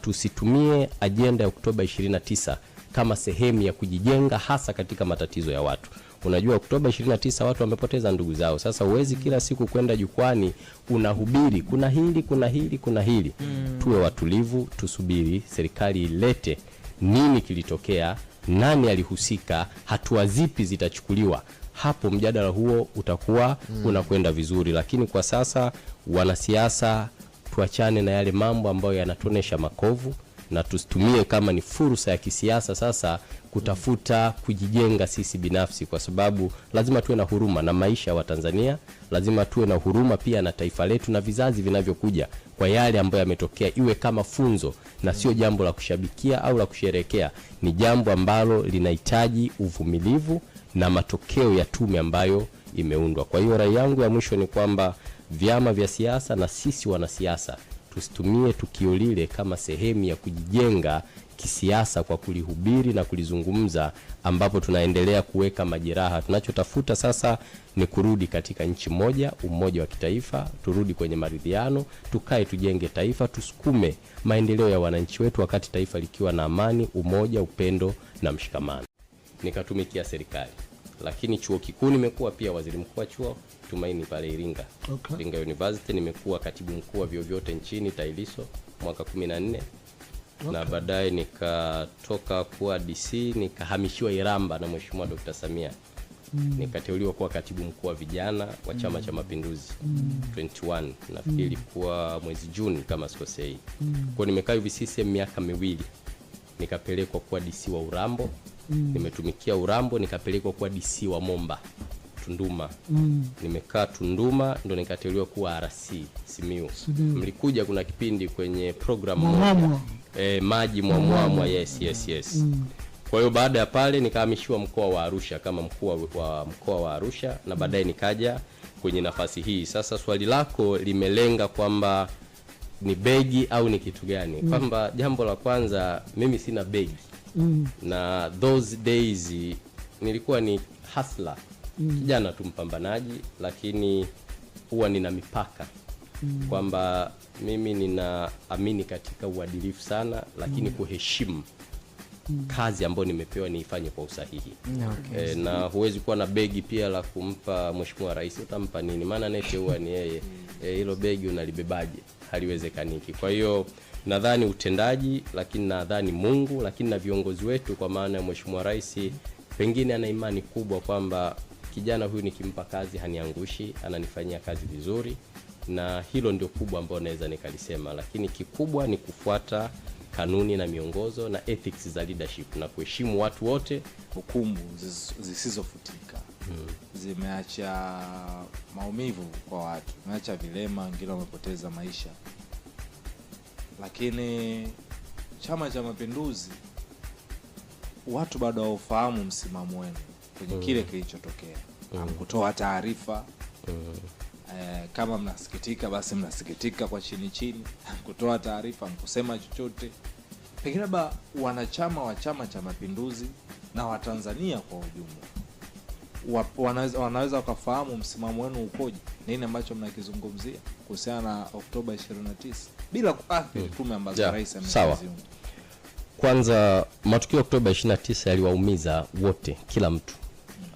tusitumie ajenda ya Oktoba 29 kama sehemu ya kujijenga hasa katika matatizo ya watu. Unajua Oktoba 29 watu wamepoteza ndugu zao. Sasa uwezi kila siku kwenda jukwani unahubiri kuna hili. Tuwe watulivu, tusubiri serikali ilete nini kilitokea, nani alihusika, hatua zipi zitachukuliwa. Hapo mjadala huo utakuwa unakwenda vizuri. Lakini kwa sasa wanasiasa tuachane na yale mambo ambayo yanatonesha makovu na tusitumie kama ni fursa ya kisiasa sasa kutafuta kujijenga sisi binafsi, kwa sababu lazima tuwe na huruma na maisha wa Tanzania, lazima tuwe na huruma pia na taifa letu na vizazi vinavyokuja, kwa yale ambayo yametokea iwe kama funzo na sio jambo la kushabikia au la kusherekea. Ni jambo ambalo linahitaji uvumilivu na matokeo ya tume ambayo imeundwa. Kwa hiyo rai yangu ya mwisho ni kwamba vyama vya siasa na sisi wanasiasa tusitumie tukio lile kama sehemu ya kujijenga kisiasa kwa kulihubiri na kulizungumza, ambapo tunaendelea kuweka majeraha. Tunachotafuta sasa ni kurudi katika nchi moja, umoja wa kitaifa, turudi kwenye maridhiano, tukae tujenge taifa, tusukume maendeleo ya wananchi wetu wakati taifa likiwa na amani, umoja, upendo na mshikamano. Nikatumikia serikali, lakini chuo kikuu nimekuwa pia waziri mkuu wa chuo Tumaini pale Iringa. Okay. Iringa University nimekuwa katibu mkuu wa vyuo vyote nchini TAHLISO mwaka 14. Okay. Na baadaye nikatoka kuwa DC nikahamishiwa Iramba na Mheshimiwa Dr. Samia. Nikateuliwa kuwa katibu mkuu wa vijana wa Chama cha Mapinduzi 21, nafikiri kuwa mwezi Juni kama sikosei. Kwa nimekaa hivi CCM miaka miwili. Nikapelekwa kuwa DC wa Urambo. Nimetumikia Urambo, nikapelekwa kuwa DC wa Momba Tunduma. Nimekaa Tunduma ndo nikateuliwa kuwa RC Simiyu. Mlikuja kuna kipindi kwenye programu maji mwamwamwa. Yes. Kwa hiyo baada ya pale nikahamishiwa mkoa wa Arusha kama mkuu wa mkoa wa Arusha, na baadaye nikaja kwenye nafasi hii. Sasa swali lako limelenga kwamba ni begi au ni kitu gani? Kwamba jambo la kwanza, mimi sina begi. Na those days nilikuwa ni hustler, kijana tu mpambanaji, lakini huwa nina mipaka. Kwamba mimi ninaamini katika uadilifu sana, lakini kuheshimu kazi ambayo nimepewa niifanye kwa usahihi. Okay. Na huwezi kuwa na begi pia la kumpa Mheshimiwa Rais, utampa nini? Maana nete huwa ni yeye. Hilo begi unalibebaje? Haliwezekaniki. Kwa hiyo nadhani utendaji, lakini nadhani Mungu, lakini na viongozi wetu, kwa maana ya Mheshimiwa Rais pengine ana imani kubwa kwamba kijana huyu nikimpa kazi haniangushi, ananifanyia kazi vizuri, na hilo ndio kubwa ambalo naweza nikalisema. Lakini kikubwa ni kufuata kanuni na miongozo na ethics za leadership na kuheshimu watu wote. Hukumu zisizofutika zimeacha maumivu kwa watu, zimeacha vilema, wengine wamepoteza maisha. Lakini Chama cha Mapinduzi watu bado hawafahamu msimamo wenu kwenye kile kilichotokea. Hamkutoa taarifa. Kama mnasikitika basi mnasikitika kwa chini, kutoa taarifa, mkusema chochote. Pengine labda wanachama wa Chama cha Mapinduzi na Watanzania kwa ujumla wanaweza wakafahamu msimamo wenu ukoje, nini ambacho mnakizungumzia kuhusiana na Oktoba 29 bila kuathiri tume ambazo rais ameziunda. Kwanza matukio ya Oktoba 29 yaliwaumiza wote, kila mtu.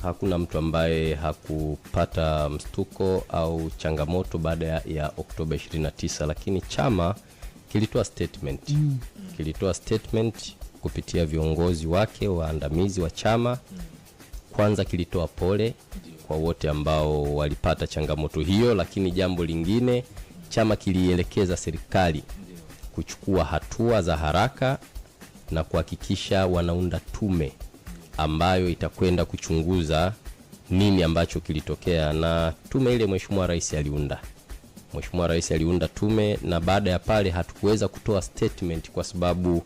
Hakuna mtu ambaye hakupata mstuko au changamoto baada ya Oktoba 29, lakini chama kilitoa statement. Kilitoa statement kupitia viongozi wake waandamizi wa chama. Kwanza kilitoa pole kwa wote ambao walipata changamoto hiyo, lakini jambo lingine, chama kilielekeza serikali kuchukua hatua za haraka na kuhakikisha wanaunda tume ambayo itakwenda kuchunguza nini ambacho kilitokea. Na tume ile Mheshimiwa Rais aliunda. Mheshimiwa Rais aliunda tume, na baada ya pale hatukuweza kutoa statement kwa sababu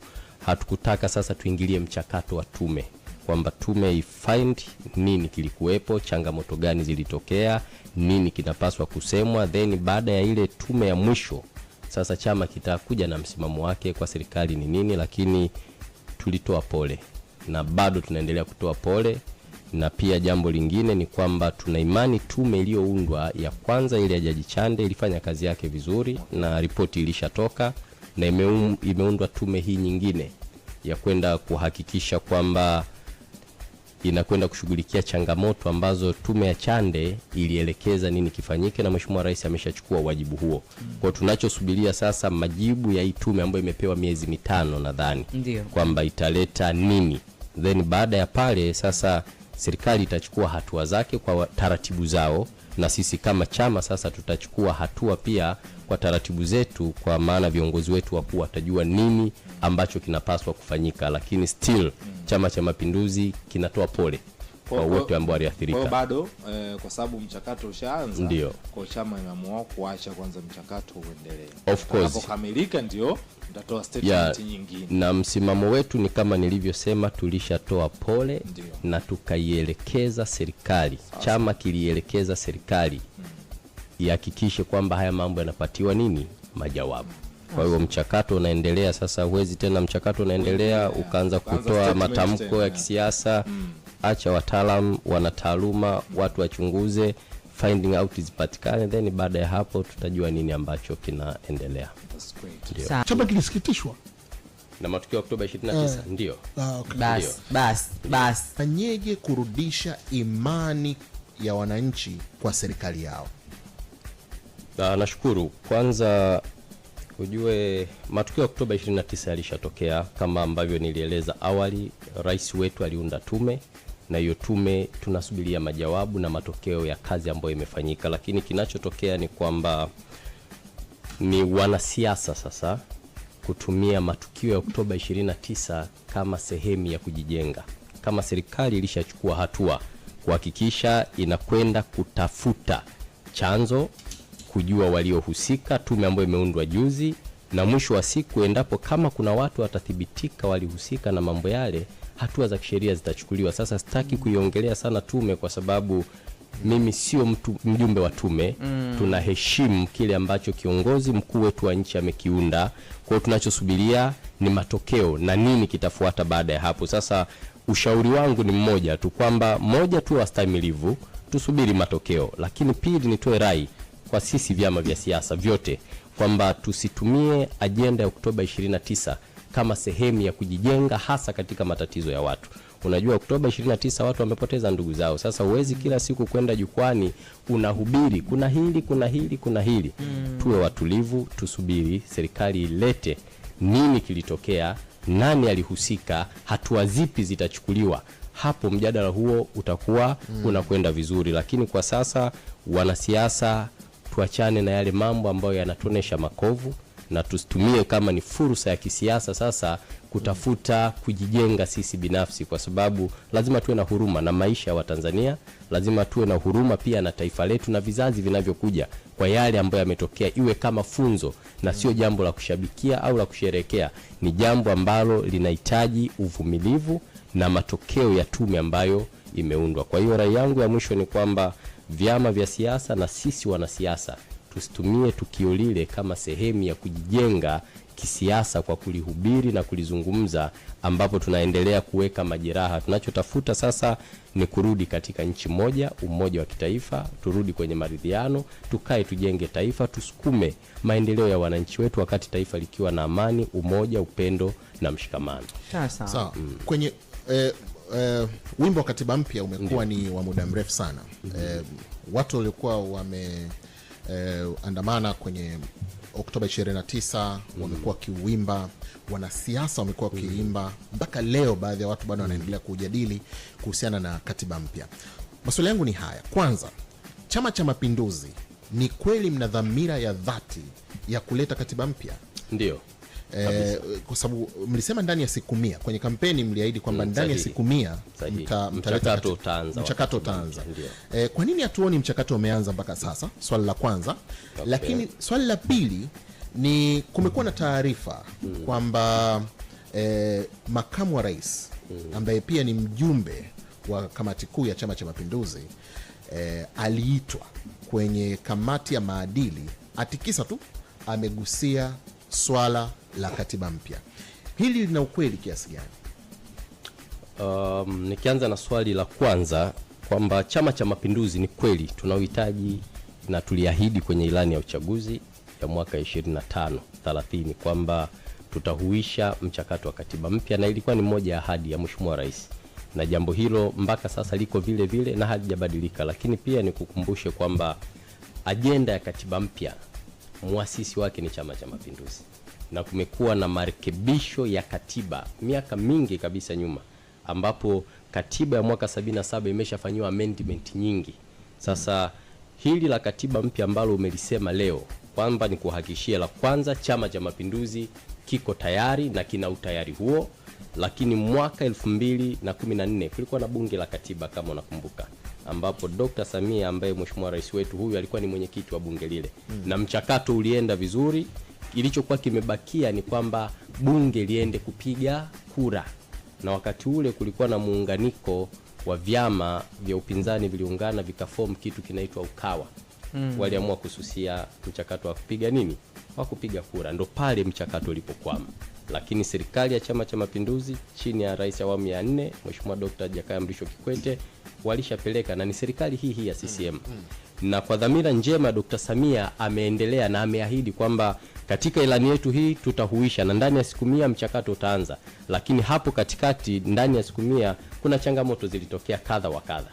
hatukutaka sasa tuingilie mchakato wa tume, kwamba tume ifind nini kilikuwepo, changamoto gani zilitokea, nini kinapaswa kusemwa, then baada ya ile tume ya mwisho sasa chama kitakuja na msimamo wake kwa serikali ni nini. Lakini tulitoa pole na bado tunaendelea kutoa pole. Na pia jambo lingine ni kwamba tuna imani tume iliyoundwa ya kwanza ile ya Jaji Chande ilifanya kazi yake vizuri, na ripoti ilishatoka na imeundwa tume hii nyingine ya kwenda kuhakikisha kwamba inakwenda kushughulikia changamoto ambazo tume ya Chande ilielekeza nini kifanyike, na Mheshimiwa Rais ameshachukua wajibu huo. Kwa tunachosubiria sasa majibu ya hii tume ambayo imepewa miezi 5 nadhani kwamba italeta nini, then baada ya pale sasa serikali itachukua hatua zake kwa taratibu zao, na sisi kama chama sasa tutachukua hatua pia kwa taratibu zetu, kwa maana viongozi wetu wakuu watajua nini ambacho kinapaswa kufanyika, lakini still Chama cha Mapinduzi kinatoa pole kwa wote ambao waliathirika. Kwa bado kwa sababu mchakato ushaanza, ndio kwa chama imeamua kuacha kwanza mchakato uendelee. Of course unapokamilika ndio tutatoa statement nyingine. Na msimamo wetu ni kama nilivyosema, tulishatoa pole na tukaielekeza serikali. Chama kilielekeza serikali ihakikishe kwamba haya mambo yanapatiwa nini majawabu. Kwa hiyo mchakato unaendelea sasa. Huwezi tena mchakato unaendelea ukaanza kutoa matamko ya kisiasa. Acha wataalamu, wanataaluma, watu wachunguze, finding out zipatikane, then baada ya hapo tutajua nini ambacho kinaendelea. Chama kilisikitishwa na matukio ya Oktoba 29. Ndio. Okay. Bas. Fanyeje kurudisha imani ya wananchi kwa serikali yao? Nashukuru. Kwanza ujue matukio ya Oktoba 29 yalishatokea kama ambavyo nilieleza awali. Rais wetu aliunda tume, na hiyo tume tunasubiria majawabu na matokeo ya kazi ambayo imefanyika, lakini kinachotokea ni kwamba ni wanasiasa sasa kutumia matukio ya Oktoba 29 kama sehemu ya kujijenga. Kama serikali ilishachukua hatua kuhakikisha inakwenda kutafuta chanzo, kujua waliohusika, tume ambayo imeundwa juzi, na mwisho wa siku endapo kama kuna watu watathibitika walihusika na mambo yale, hatua za kisheria zitachukuliwa. Sasa sitaki kuiongelea sana tume kwa sababu mimi sio mjumbe wa tume. Tunaheshimu kile ambacho kiongozi mkuu wetu wa nchi amekiunda. Kwa hiyo tunachosubiria ni matokeo na nini kitafuata baada ya hapo. Sasa ushauri wangu ni mmoja tu, kwamba moja tu wastahimilivu, tusubiri matokeo, lakini pili nitoe rai kwa sisi vyama vya siasa vyote kwamba tusitumie ajenda ya Oktoba 29 kama sehemu ya kujijenga hasa katika matatizo ya watu. Unajua Oktoba 29 watu wamepoteza ndugu zao. Sasa uwezi kila siku kwenda jukwani unahubiri kuna hili. Tuwe watulivu, tusubiri serikali ilete nini kilitokea, nani alihusika, hatua zipi zitachukuliwa. Hapo mjadala huo utakuwa unakwenda vizuri, lakini kwa sasa wanasiasa tuachane na yale mambo ambayo yanatonesha makovu, na tusitumie kama ni fursa ya kisiasa sasa kutafuta kujijenga sisi binafsi, kwa sababu lazima tuwe na huruma na maisha ya Watanzania, lazima tuwe na huruma pia na taifa letu na vizazi vinavyokuja, kwa yale ambayo yametokea iwe kama funzo na sio jambo la kushabikia au la kusherekea. Ni jambo ambalo linahitaji uvumilivu na matokeo ya tume ambayo imeundwa. Kwa hiyo rai yangu ya mwisho ni kwamba vyama vya siasa na sisi wanasiasa tusitumie tukio lile kama sehemu ya kujijenga kisiasa kwa kulihubiri na kulizungumza, ambapo tunaendelea kuweka majeraha. Tunachotafuta sasa ni kurudi katika nchi moja, umoja wa kitaifa, turudi kwenye maridhiano, tukae tujenge taifa, tusukume maendeleo ya wananchi wetu wakati taifa likiwa na amani, umoja, upendo na mshikamano. Sawa. Kwenye wimbo wa katiba mpya umekuwa ni wa muda mrefu sana. Watu walikuwa andamana kwenye Oktoba 29 wamekuwa kiuimba, wanasiasa wamekuwa kiimba, mpaka leo baadhi ya watu bado wanaendelea kujadili kuhusiana na katiba mpya. Maswali yangu ni haya. Kwanza, Chama cha Mapinduzi, ni kweli mna dhamira ya dhati ya kuleta katiba mpya? Ndio. Kwa sababu mlisema ndani ya siku 100 kwenye kampeni, mliahidi kwamba ndani ya siku 100 mchakato utaanza. Kwa nini hatuoni mchakato umeanza mpaka sasa? Swali la kwanza. Lakini swali la pili ni kumekuwa na taarifa kwamba makamu wa rais ambaye pia ni mjumbe wa kamati kuu ya Chama cha Mapinduzi aliitwa kwenye kamati ya maadili, atikisa tu amegusia swala la katiba mpya. Hili lina ukweli kiasi gani? Nikianza na swali la kwanza kwamba Chama cha Mapinduzi, ni kweli tunauhitaji na tuliahidi kwenye ilani ya uchaguzi ya mwaka 25-30 kwamba tutahuisha mchakato wa katiba mpya, na ilikuwa ni moja ya ahadi ya Mheshimiwa Rais, na jambo hilo mpaka sasa liko vile vile na halijabadilika. Lakini pia nikukumbushe kwamba ajenda ya katiba mpya muasisi wake ni Chama cha Mapinduzi, na kumekuwa na marekebisho ya katiba miaka mingi kabisa nyuma, ambapo katiba ya mwaka 77 imeshafanywa amendment nyingi. Sasa hili la katiba mpya ambalo umelisema leo kwamba ni kuhakikishia, la kwanza Chama cha Mapinduzi kiko tayari na kina utayari huo, lakini mwaka 2014 kulikuwa na bunge la katiba kama unakumbuka, ambapo Dr. Samia ambaye Mheshimiwa Rais wetu huyu alikuwa ni mwenyekiti wa bunge lile, na mchakato ulienda vizuri. Ilichokuwa kimebakia ni kwamba bunge liende kupiga kura, na wakati ule kulikuwa na muunganiko wa vyama vya upinzani viliungana vikaform kitu kinaitwa Ukawa. Waliamua kususia mchakato wa kupiga nini, wa kupiga kura, ndo pale mchakato ulipokwama. Lakini serikali ya Chama cha Mapinduzi chini ya Rais awamu ya 4 Mheshimiwa Dr. Jakaya Mrisho Kikwete walishapeleka, na ni serikali hii ya CCM. Na kwa dhamira njema Dr. Samia ameendelea na ameahidi kwamba katika ilani yetu hii tutahuisha, na ndani ya siku 100 mchakato utaanza. Lakini hapo katikati ndani ya siku 100 kuna changamoto zilitokea kadha wa kadha,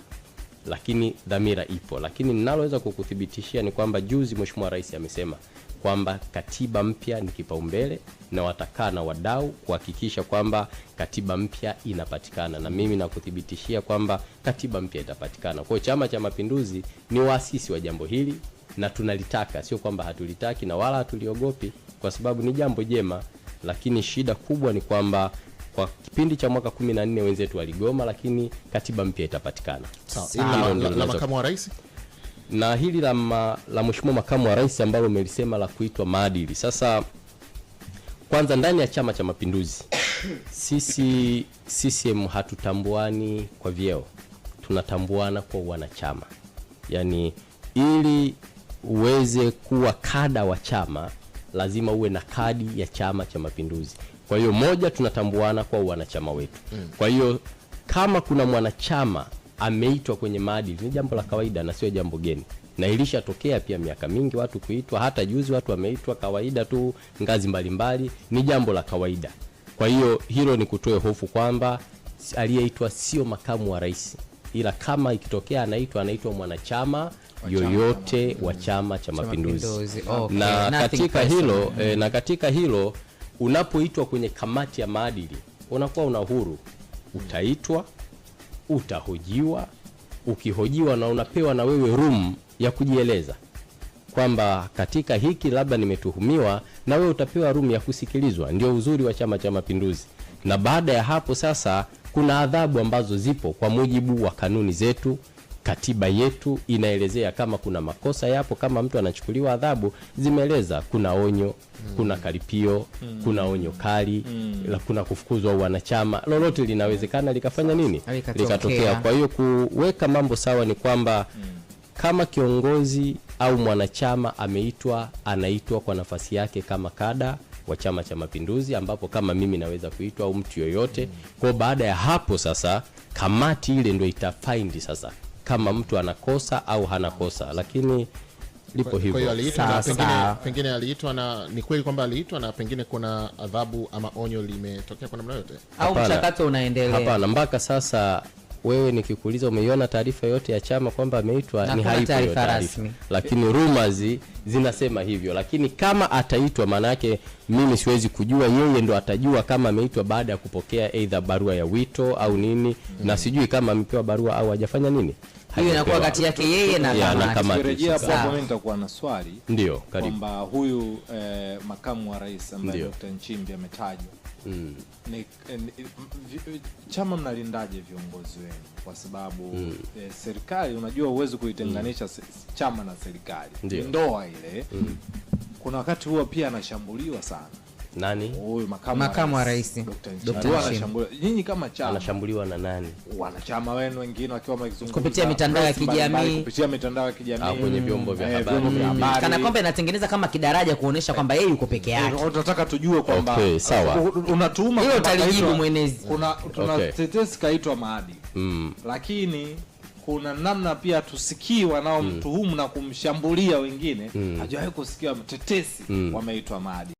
lakini dhamira ipo. Lakini ninaloweza kukuthibitishia ni kwamba juzi Mheshimiwa Rais amesema kwamba katiba mpya ni kipaumbele, na watakaa na wadau kuhakikisha kwamba katiba mpya inapatikana, na mimi nakuthibitishia kwamba katiba mpya itapatikana. Kwa hiyo Chama cha Mapinduzi ni waasisi wa jambo hili na tunalitaka, sio kwamba hatulitaki na wala hatuliogopi, kwa sababu ni jambo jema. Lakini shida kubwa ni kwamba kwa kipindi cha mwaka 14 wenzetu waligoma, lakini katiba mpya itapatikana. Sawa. La makamu wa rais, na hili la Mheshimiwa makamu wa rais ambalo umelisema la kuitwa maadili. Sasa kwanza, ndani ya Chama cha Mapinduzi sisi CCM hatutambuani kwa vyeo, tunatambuana kwa wanachama. Yani ili uweze kuwa kada wa chama lazima uwe na kadi ya Chama cha Mapinduzi. Kwa hiyo moja, tunatambuana kwa wanachama wetu. Kwa hiyo kama kuna mwanachama ameitwa kwenye maadili ni jambo la kawaida na sio jambo geni, na ilishatokea pia miaka mingi watu kuitwa, hata juzi watu wameitwa kawaida tu ngazi mbalimbali, ni jambo la kawaida. Kwa hiyo hilo ni kutoe hofu kwamba aliyeitwa sio makamu wa rais, ila kama ikitokea anaitwa mwanachama yoyote wa Chama cha Mapinduzi. Okay. Na katika hilo unapoitwa kwenye kamati ya maadili unakuwa una uhuru, utaitwa, utahojiwa, ukihojiwa na unapewa na wewe room ya kujieleza kwamba katika hiki labda nimetuhumiwa, na wewe utapewa room ya kusikilizwa. Ndio uzuri wa Chama cha Mapinduzi. Na baada ya hapo sasa kuna adhabu ambazo zipo kwa mujibu wa kanuni zetu. Katiba yetu inaelezea kama kuna makosa yapo, kama mtu anachukuliwa adhabu, zimeeleza kuna onyo, kuna karipio, kuna onyo kali, kuna kufukuzwa wanachama. Lolote linawezekana likafanya nini? Likatokea. Kwa hiyo kuweka mambo sawa ni kwamba kama kiongozi au mwanachama ameitwa, anaitwa kwa nafasi yake kama kada wa Chama cha Mapinduzi, ambapo kama mimi naweza kuitwa au mtu yoyote. Kwa baada ya hapo sasa kamati ile ndio itafind sasa kama mtu anakosa au hana kosa, lakini lipo hivyo. Kwa hiyo aliitwa, pengine aliitwa, na ni kweli kwamba aliitwa na pengine kuna adhabu ama onyo limetokea kwa namna yote, au mchakato unaendelea? Hapana, mpaka sasa wewe nikikuuliza umeiona taarifa yote ya chama kwamba ameitwa, ni haipo taarifa rasmi, lakini rumors zinasema hivyo. Lakini kama ataitwa, maana yake mimi siwezi kujua, yeye ndo atajua kama ameitwa baada ya kupokea either barua ya wito au nini, na sijui kama amepewa barua au hajafanya nini. Hiyo inakuwa kati yake yeye na kamati. Kurejea hapo mimi nitakuwa na swali. Ndio, karibu. Kwamba huyu makamu wa rais ambaye Dr. Nchimbi ametajwa. Chama mnalindaje viongozi wenu? Kwa sababu serikali, unajua uwezo kuitenganisha chama na serikali. Ndoa ile. Kuna wakati huo pia anashambuliwa sana. Nani? Huyu makamu wa rais Dr. Anashambuliwa. Nyinyi kama chama anashambuliwa na nani? Wanachama wenu wengine wakiwa mazungumzo kupitia mitandao ya kijamii, kwenye vyombo vya habari. Kana kwamba inatengeneza kama kidaraja kuonesha kwamba yeye yuko peke yake. Tunataka tujue kwamba okay, sawa. Unatuuma hiyo utalijibu mwenezi. Tuna tetesi kaitwa maadili. Lakini kuna namna pia tusikii wanao mtuhumu na kumshambulia wengine, hajawahi kusikia mtetesi wameitwa maadili.